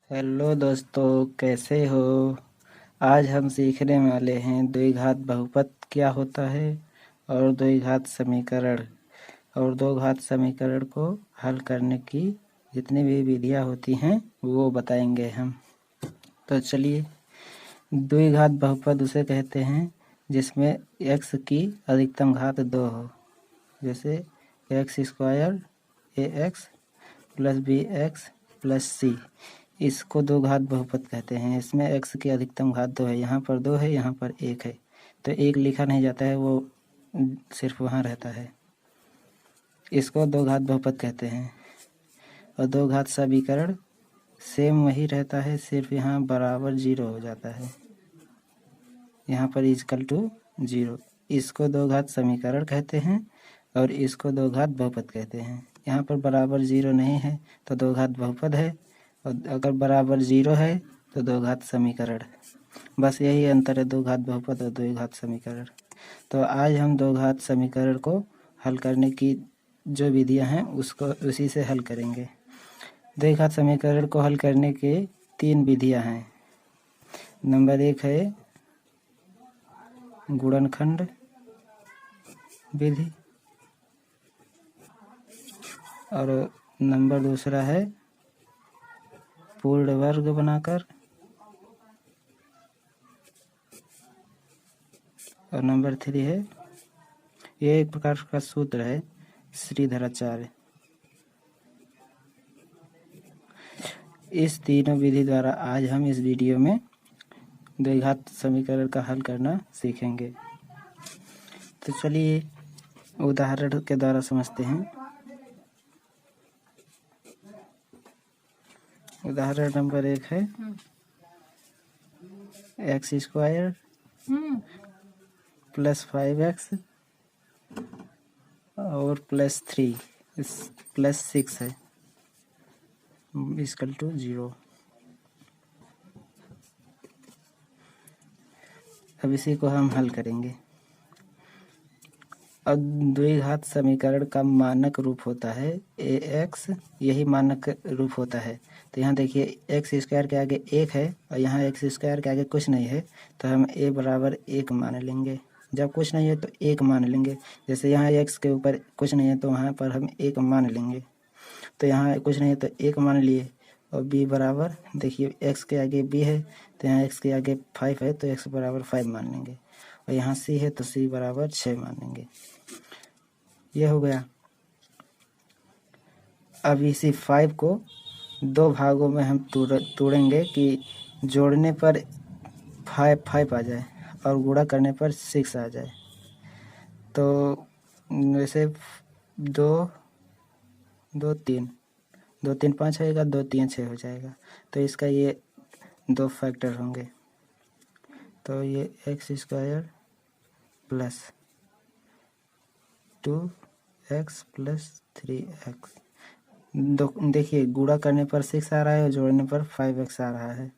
Hello दोस्तों, कैसे हो। आज हम सीखने वाले हैं द्विघात बहुपद क्या होता है और द्विघात समीकरण और दो घात समीकरण को हल करने की जितनी भी विधियां होती हैं वो बताएंगे हम। तो चलिए, द्विघात बहुपद उसे कहते हैं जिसमें x की अधिकतम घात 2 हो, जैसे x square ax plus b x plus c. इसको दो घात बहुपद कहते हैं। इसमें x की अधिकतम घात 2 है, यहाँ पर 2 है, यहाँ पर 1 है, तो 1 लिखा नहीं जाता है, वो सिर्फ वहाँ रहता है। इसको दो घात बहुपद कहते हैं। और दो घात समीकरण सेम वही रहता है, सिर्फ यहाँ बराबर 0 हो जाता है, यहाँ पर इजकल टू 0। इसको दो घात समीकरण कहते हैं और इसको दो घात बहुपद कहते हैं। यहाँ पर बराबर 0 नहीं है तो दो घात बहुपद है, और अगर बराबर 0 है तो दो घात समीकरण। बस यही अंतर है दो घात बहुपद और दो घात समीकरण। तो आज हम दो घात समीकरण को हल करने की जो विधियां हैं उसको उसी से हल करेंगे। दो घात समीकरण को हल करने के 3 विधियां हैं। नंबर 1 है गुणनखंड विधि, और नंबर 2 है पूर्ण वर्ग बनाकर, और नंबर 3 है, ये एक प्रकार का सूत्र है, श्रीधराचार्य। इस तीनों विधि द्वारा आज हम इस वीडियो में द्विघात समीकरण का हल करना सीखेंगे। तो चलिए उदाहरण के द्वारा समझते हैं। उदाहरण नंबर 1 है एक्स स्क्वायर प्लस 5x और प्लस 3 प्लस 6 है इक्वल टू 0। अब इसी को हम हल करेंगे। अब द्विघात समीकरण का मानक रूप होता है ax, यही मानक रूप होता है। तो यहाँ देखिए एक्स स्क्वायर के आगे 1 है और यहाँ एक्स स्क्वायर के आगे कुछ नहीं है, तो हम a बराबर 1 मान लेंगे। जब कुछ नहीं है तो 1 मान लेंगे। जैसे यहाँ x के ऊपर कुछ नहीं है तो वहाँ पर हम 1 मान लेंगे। तो यहाँ कुछ नहीं है तो 1 मान लिए। और b बराबर देखिए x के आगे b है, तो यहाँ x के आगे 5 है तो x बराबर 5 मान लेंगे। और यहाँ c है तो c बराबर 6 मान लेंगे। ये हो गया। अब इसी 5 को दो भागों में हम तोड़ेंगे कि जोड़ने पर 5 आ जाए और गुणा करने पर 6 आ जाए। तो वैसे 2 2 3 2 3 5 आएगा, 2 3 6 हो जाएगा। तो इसका ये दो फैक्टर होंगे। तो ये x square plus 2x plus 3x, देखिए गुणा करने पर 6 आ रहा है और जोड़ने पर 5x आ रहा है,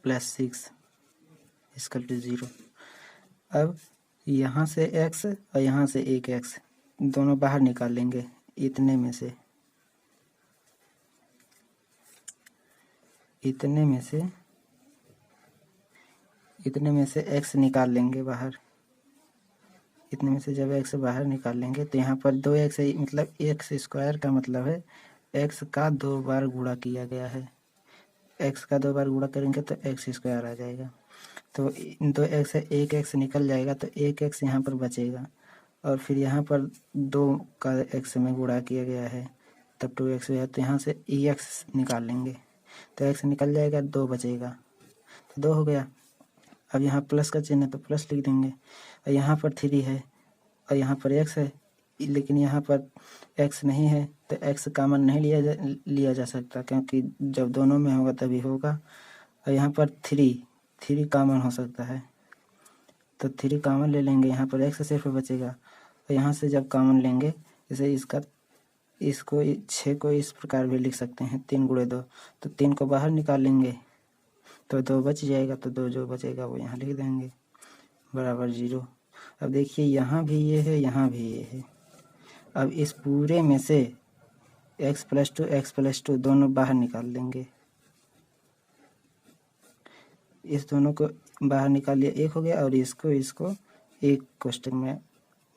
प्लस 6 इक्वल टू 0। अब यहाँ से x और यहाँ से एक x दोनों बाहर निकाल लेंगे। इतने में से x निकाल लेंगे बाहर। इतने में से जब x बाहर निकाल लेंगे तो यहाँ पर 2x है, मतलब एक्स स्क्वायर का मतलब है x का 2 बार गुणा किया गया है। x का 2 बार गुणा करेंगे तो एक्स स्क्वायर आ जाएगा। तो 2x से 1x निकल जाएगा तो 1x यहाँ पर बचेगा, और फिर यहाँ पर 2 का x में गुणा किया गया है तब 2x है, तो यहाँ से x निकाल लेंगे तो x निकल जाएगा, 2 बचेगा, तो 2 हो गया। अब यहाँ प्लस का चिन्ह है तो प्लस लिख देंगे। और यहाँ पर 3 है और यहाँ पर x है, लेकिन यहाँ पर x नहीं है तो x कॉमन नहीं लिया जा सकता, क्योंकि जब दोनों में होगा तभी होगा। और यहाँ पर 3 कॉमन हो सकता है तो 3 कॉमन ले लेंगे, यहाँ पर x सिर्फ बचेगा। और यहाँ से जब कॉमन लेंगे, जैसे इसको 6 को इस प्रकार भी लिख सकते हैं 3 गुणे 2, तो 3 को बाहर निकाल लेंगे तो 2 बच जाएगा, तो 2 जो बचेगा वो यहाँ लिख देंगे बराबर 0। अब देखिए यहाँ भी ये है, यहाँ भी ये है। अब इस पूरे में से x+2 दोनों बाहर निकाल देंगे। इस दोनों को बाहर निकाल लिया, एक हो गया, और इसको एक कोष्टक में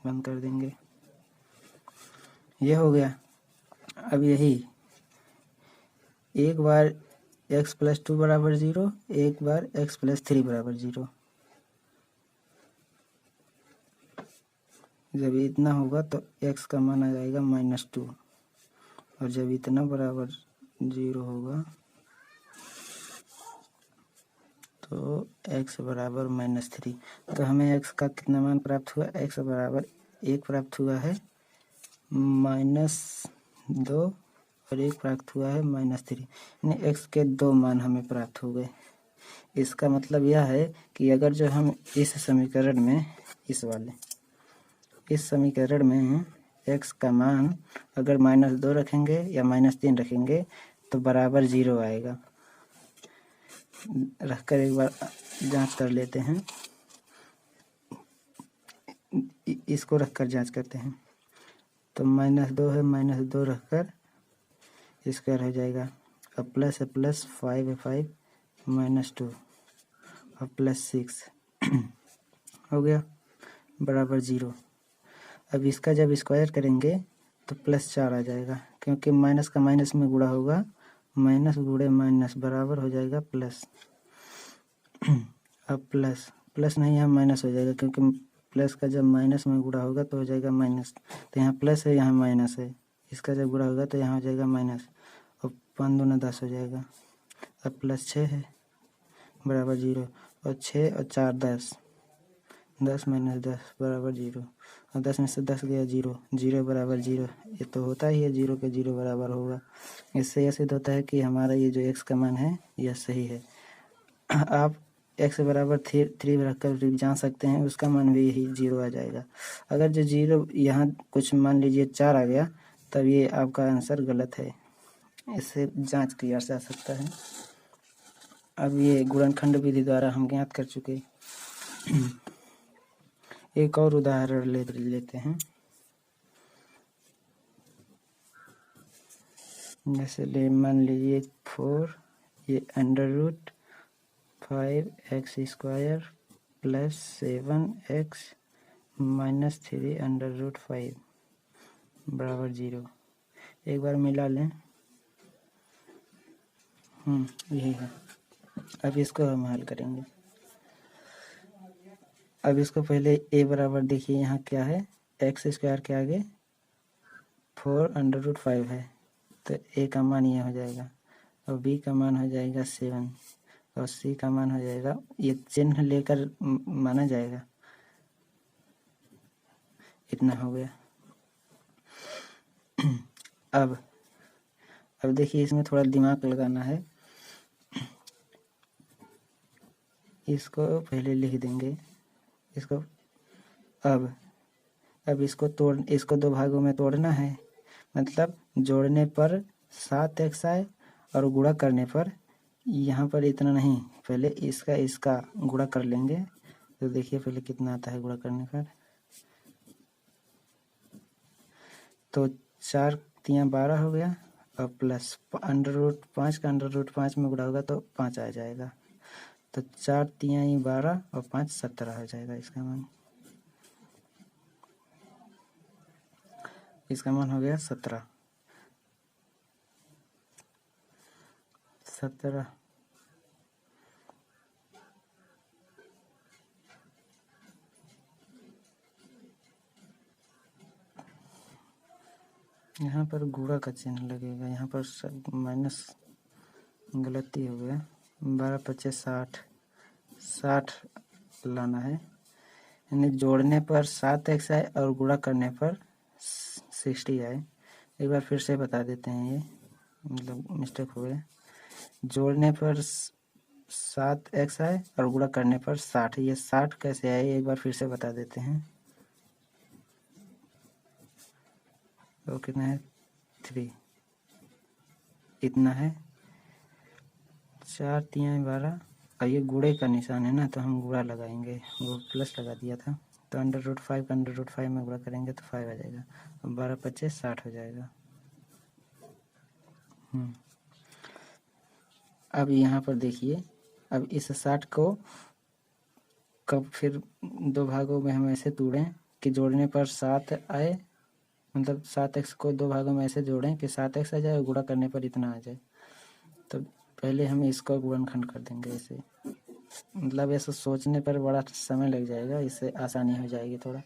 बंद कर देंगे। ये हो गया। अब यही एक बार x+2 बराबर 0, एक बार x+3 बराबर 0। जब इतना होगा तो x का मान आ जाएगा -2, और जब इतना बराबर 0 होगा तो x बराबर -3। तो हमें x का कितना मान प्राप्त हुआ? x बराबर 1 प्राप्त हुआ है, -2, और 1 प्राप्त हुआ है -3, यानी x के 2 मान हमें प्राप्त हो गए। इसका मतलब यह है कि अगर जो हम इस समीकरण में इस समीकरण में x का मान अगर -2 रखेंगे या -3 रखेंगे तो बराबर 0 आएगा। रखकर एक बार जांच कर लेते हैं। इसको रखकर जांच करते हैं। तो -2 है, -2 रखकर स्क्वायर हो जाएगा। अब प्लस है प्लस, 5 है 5, -2 और +6 हो गया बराबर 0। अब इसका जब स्क्वायर करेंगे तो +4 आ जाएगा, क्योंकि माइनस का माइनस में गुणा होगा, माइनस गुणे माइनस बराबर हो जाएगा प्लस। अब प्लस नहीं, यहाँ माइनस हो जाएगा, क्योंकि प्लस का जब माइनस में गुणा होगा तो हो जाएगा माइनस। तो यहाँ प्लस है, यहाँ माइनस है, इसका जब गुणा होगा तो यहाँ हो जाएगा माइनस, और 5 दूना 10 हो जाएगा। अब +6 है बराबर 0, और 6 और 4 10, 10 - 10 बराबर 0, और 10 में से 10 गया 0, 0 बराबर 0। ये तो होता ही है, 0 के 0 बराबर होगा। इससे यह सिद्ध होता है कि हमारा ये जो x का मान है यह सही है। आप x बराबर 3 रखकर भी जान सकते हैं, उसका मान भी यही 0 आ जाएगा। अगर जो 0 यहाँ कुछ मान लीजिए 4 आ गया, तब ये आपका आंसर गलत है। इससे जांच किया जा सकता है। अब ये गुणनखंड विधि द्वारा हम ज्ञात कर चुके। एक और उदाहरण लेते हैं। जैसे मान लीजिए 4, ये √5x² + 7x - 3 √5 बराबर 0। एक बार मिला लें। यही है। अब इसको हम हल करेंगे। अब इसको पहले a बराबर देखिए, यहाँ क्या है, x² के आगे 4 √5 है, तो a का मान यह हो जाएगा, और b का मान हो जाएगा 7, और c का मान हो जाएगा, ये चिन्ह लेकर माना जाएगा। इतना हो गया। अब देखिए, इसमें थोड़ा दिमाग लगाना है। इसको पहले लिख देंगे, इसको अब इसको 2 भागों में तोड़ना है। मतलब जोड़ने पर 7x आए, और गुणा करने पर यहाँ पर इतना नहीं, पहले इसका गुणा कर लेंगे। तो देखिए पहले कितना आता है गुणा करने पर। तो 4 × 12 हो गया, और प्लस √5 का √5 में गुणा होगा तो 5 आ जाएगा। तो 4 × 12 और 5 17 हो जाएगा इसका मान। इसका मान हो गया 17। यहाँ पर गुणा का चिन्ह लगेगा, यहाँ पर सब माइनस गलती हो गया। 12 × 25 60 लाना है, यानी जोड़ने पर 7x आए और गुणा करने पर 60 आए। एक बार फिर से बता देते हैं, ये मतलब मिस्टेक हो गया। जोड़ने पर 7x आए और गुणा करने पर 60, ये 60 कैसे आए एक बार फिर से बता देते हैं। तो कितना है 3, इतना है। 4 × 12, और ये गुणे का निशान है ना, तो हम गुणा लगाएंगे, वो प्लस लगा दिया था। तो √5 का √5 में गुणा करेंगे तो 5 आ जाएगा, और 12 × 25 60 हो जाएगा। अब यहाँ पर देखिए, अब इस 60 को कब फिर दो भागों में हम ऐसे तोड़ें कि जोड़ने पर 7 आए, मतलब 7x को दो भागों में ऐसे जोड़ें कि 7x आ जाए और गुणा करने पर इतना आ जाए। तो पहले हम इसको गुणनखंड कर देंगे ऐसे, मतलब ऐसा सोचने पर बड़ा समय लग जाएगा, इससे आसानी हो जाएगी थोड़ा।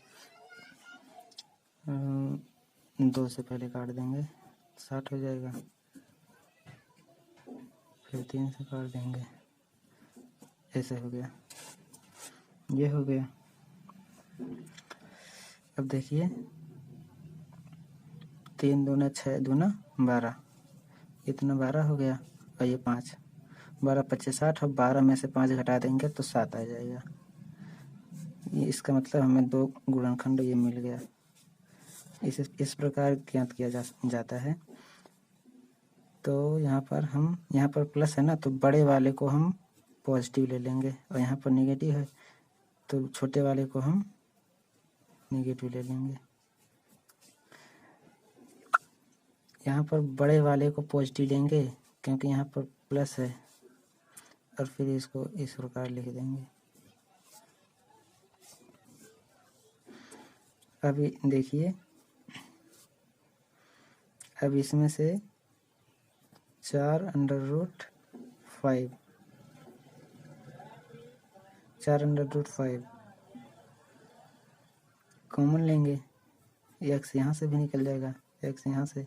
2 से पहले काट देंगे, 60 हो जाएगा, फिर 3 से काट देंगे, ऐसे हो गया, ये हो गया। अब देखिए 3 दूना 6 दूना 12, इतना 12 हो गया, और ये 5, 12 25 60, और 12 में से 5 घटा देंगे तो 7 आ जाएगा। ये इसका मतलब हमें 2 गुणनखंड ये मिल गया। इस प्रकार ज्ञात किया जाता है। तो यहाँ पर प्लस है ना, तो बड़े वाले को हम पॉजिटिव ले लेंगे, और यहाँ पर नेगेटिव है तो छोटे वाले को हम नेगेटिव ले लेंगे। यहाँ पर बड़े वाले को पॉजिटिव लेंगे क्योंकि यहाँ पर प्लस है, और फिर इसको इस प्रकार लिख देंगे। अभी देखिए, अब इसमें से 4√5 कॉमन लेंगे, x यहाँ से भी निकल जाएगा, x यहाँ से,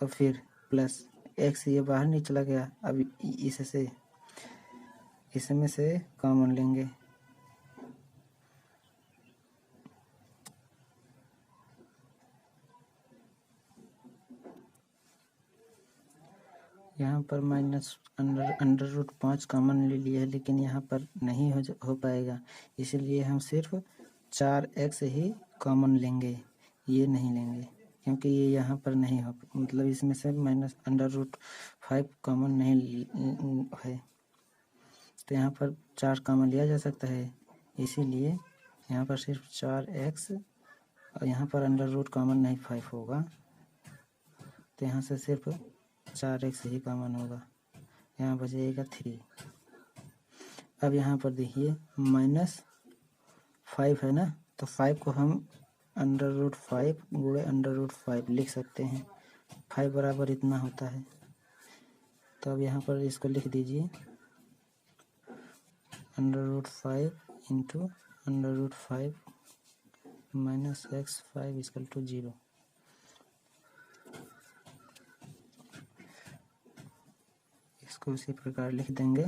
और फिर प्लस x ये बाहर नहीं चला गया। अब इसमें से कॉमन लेंगे, यहाँ पर माइनस अंडर रूट 5 कॉमन ले लिया है, लेकिन यहाँ पर नहीं हो पाएगा, इसलिए हम सिर्फ 4x ही कॉमन लेंगे, ये नहीं लेंगे क्योंकि ये यहाँ पर नहीं हो, मतलब इसमें से माइनस अंडर रूट 5 कॉमन नहीं है, तो यहाँ पर 4 कॉमन लिया जा सकता है, इसीलिए यहाँ पर सिर्फ 4x, और यहाँ पर अंडर रूट कॉमन नहीं 5 होगा, तो यहाँ से सिर्फ 4x ही कॉमन होगा, यहाँ बचेगा 3। अब यहाँ पर देखिए -5 है ना, तो 5 को हम अंडर रूट 5 गुणे अंडर रूट 5 लिख सकते हैं, 5 बराबर इतना होता है। तो अब यहाँ पर इसको लिख दीजिए, under root 5 into under root 5 -x5 equal to 0। इसको उसी प्रकार लिख देंगे।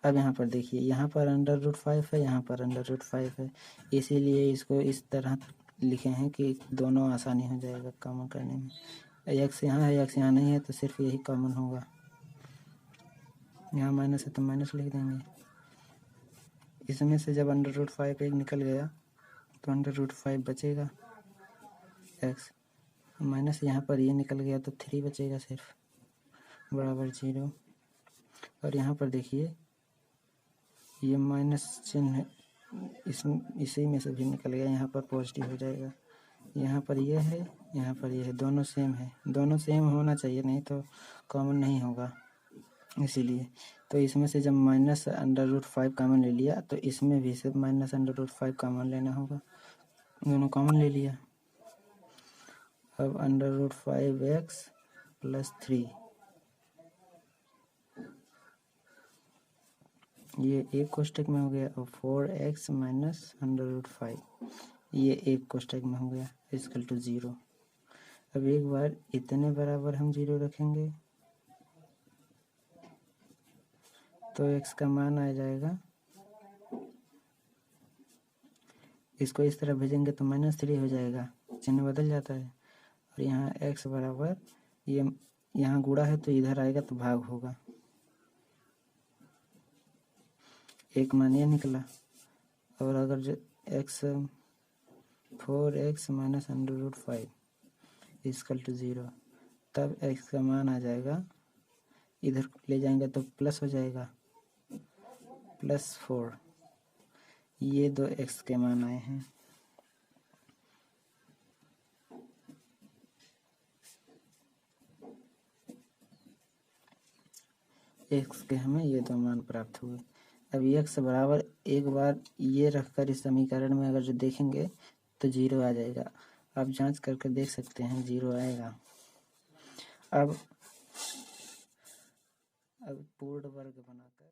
अब यहाँ पर देखिए, यहाँ पर अंडर रूट 5 है, यहाँ पर अंडर रूट 5 है, इसीलिए इसको इस तरह लिखे हैं कि दोनों आसानी हो जाएगा कॉमन करने में। x यहाँ है, x यहाँ नहीं है, तो सिर्फ यही कॉमन होगा, यहाँ माइनस है तो माइनस लिख देंगे। इसमें से जब अंडर रूट 5 एक निकल गया तो अंडर रूट 5 बचेगा x, माइनस यहाँ पर ये निकल गया तो 3 बचेगा सिर्फ, बराबर 0। और यहाँ पर देखिए ये माइनस चिन्ह है, इसी में से भी निकल गया, यहाँ पर पॉजिटिव हो जाएगा। यहाँ पर ये है, यहाँ पर ये है, दोनों सेम है, दोनों सेम होना चाहिए, नहीं तो कॉमन नहीं होगा, इसीलिए। तो इसमें से जब माइनस अंडर रूट 5 कॉमन ले लिया, तो इसमें भी सिर्फ माइनस अंडर रूट 5 कॉमन लेना होगा, दोनों कॉमन ले लिया। अब अंडर रूट 5x प्लस 3, ये एक कोष्टक में हो गया, और 4x माइनस अंडर रूट 5 ये एक कोष्टक में हो गया, इक्वल टू 0। अब एक बार इतने बराबर हम 0 रखेंगे तो x का मान आ जाएगा, इसको इस तरह भेजेंगे तो -3 हो जाएगा, चिन्ह बदल जाता है, और यहाँ x बराबर, ये यहाँ गुणा है तो इधर आएगा तो भाग होगा, एक मान ये निकला। और अगर जो x 4x minus under root 5 equal to 0, तब x का मान आ जाएगा, इधर ले जाएंगे तो प्लस हो जाएगा, +4, ये दो x के मान आए हैं। x के हमें ये दो मान प्राप्त हुए। अब x बराबर एक बार ये रखकर इस समीकरण में अगर जो देखेंगे तो 0 आ जाएगा। आप जांच करके देख सकते हैं 0 आएगा। अब पूर्ण वर्ग बनाकर